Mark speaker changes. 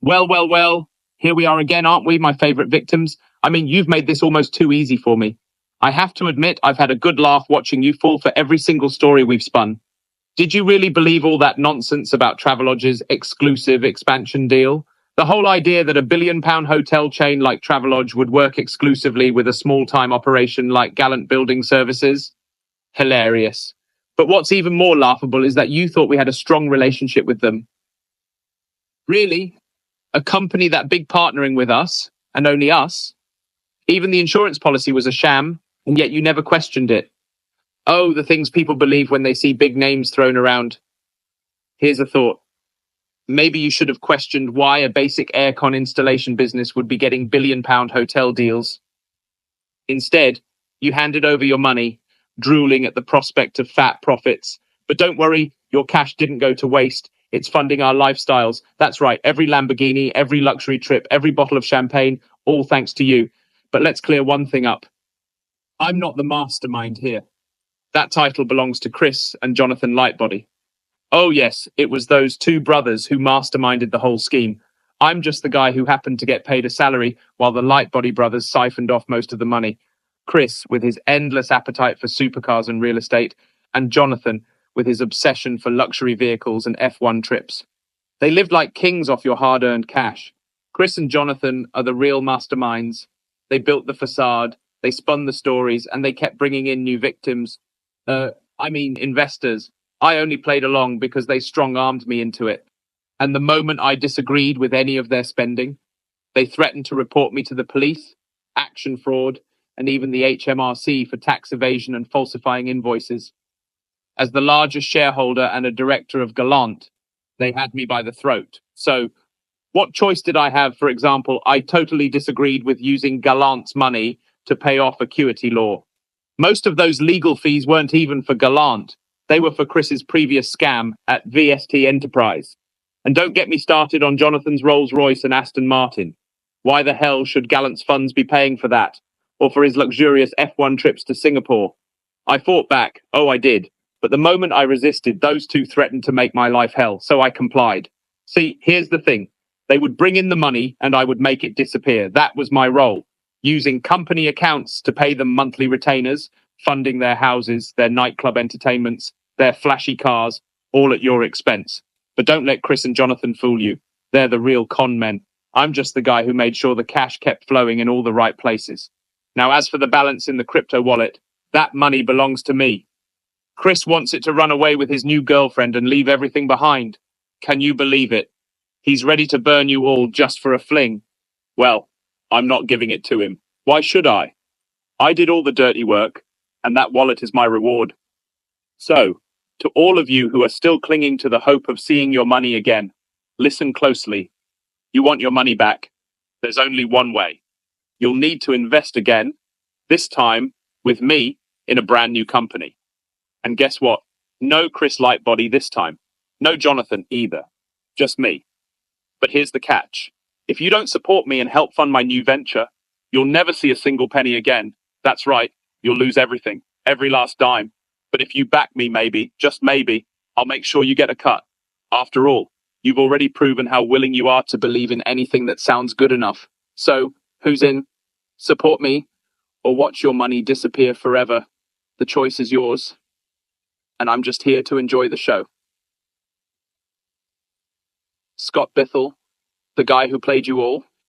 Speaker 1: Well, here we are again, aren't we, my favorite victims? I mean, you've made this almost too easy for me. I have to admit, I've had a good laugh watching you fall for every single story we've spun. Did you really believe all that nonsense about Travelodge's exclusive expansion deal? The whole idea that a billion-pound hotel chain like Travelodge would work exclusively with a small-time operation like Gallant Building Services? Hilarious. But what's even more laughable is that you thought we had a strong relationship with them. Really? A company that big partnering with us, and only us? Even the insurance policy was a sham, and yet you never questioned it. Oh, the things people believe when they see big names thrown around. Here's a thought. Maybe you should have questioned why a basic aircon installation business would be getting billion-pound hotel deals. Instead, you handed over your money, drooling at the prospect of fat profits. But don't worry, your cash didn't go to waste. It's funding our lifestyles. That's right, every Lamborghini, every luxury trip, every bottle of champagne, all thanks to you. But let's clear one thing up. I'm not the mastermind here. That title belongs to Chris and Jonathan Lightbody. Oh yes, it was those two brothers who masterminded the whole scheme. I'm just the guy who happened to get paid a salary while the Lightbody brothers siphoned off most of the money. Chris, with his endless appetite for supercars and real estate, and Jonathan, with his obsession for luxury vehicles and F1 trips. They lived like kings off your hard-earned cash. Chris and Jonathan are the real masterminds. They built the facade, they spun the stories, and they kept bringing in new victims. Investors. I only played along because they strong-armed me into it. And the moment I disagreed with any of their spending, they threatened to report me to the police, action fraud, and even the HMRC for tax evasion and falsifying invoices. As the largest shareholder and a director of Gallant, they had me by the throat. So, what choice did I have? For example, I totally disagreed with using Gallant's money to pay off acuity law. Most of those legal fees weren't even for Gallant. They were for Chris's previous scam at VST Enterprise. And don't get me started on Jonathan's Rolls-Royce and Aston Martin. Why the hell should Gallant's funds be paying for that? Or for his luxurious F1 trips to Singapore? I fought back. Oh, I did. But the moment I resisted, those two threatened to make my life hell, so I complied. See, here's the thing. They would bring in the money and I would make it disappear. That was my role. Using company accounts to pay them monthly retainers, funding their houses, their nightclub entertainments, their flashy cars, all at your expense. But don't let Chris and Jonathan fool you. They're the real con men. I'm just the guy who made sure the cash kept flowing in all the right places. Now, as for the balance in the crypto wallet, that money belongs to me. Chris wants it to run away with his new girlfriend and leave everything behind. Can you believe it? He's ready to burn you all just for a fling. Well, I'm not giving it to him. Why should I? I did all the dirty work, and that wallet is my reward. So, to all of you who are still clinging to the hope of seeing your money again, listen closely. You want your money back? There's only one way. You'll need to invest again, this time with me in a brand new company. And guess what? No Chris Lightbody this time. No Jonathan either. Just me. But here's the catch. If you don't support me and help fund my new venture, you'll never see a single penny again. That's right. You'll lose everything. Every last dime. But if you back me, maybe, just maybe, I'll make sure you get a cut. After all, you've already proven how willing you are to believe in anything that sounds good enough. So, who's in? Support me, or watch your money disappear forever. The choice is yours. And I'm just here to enjoy the show. Scott Bithel, the guy who played you all.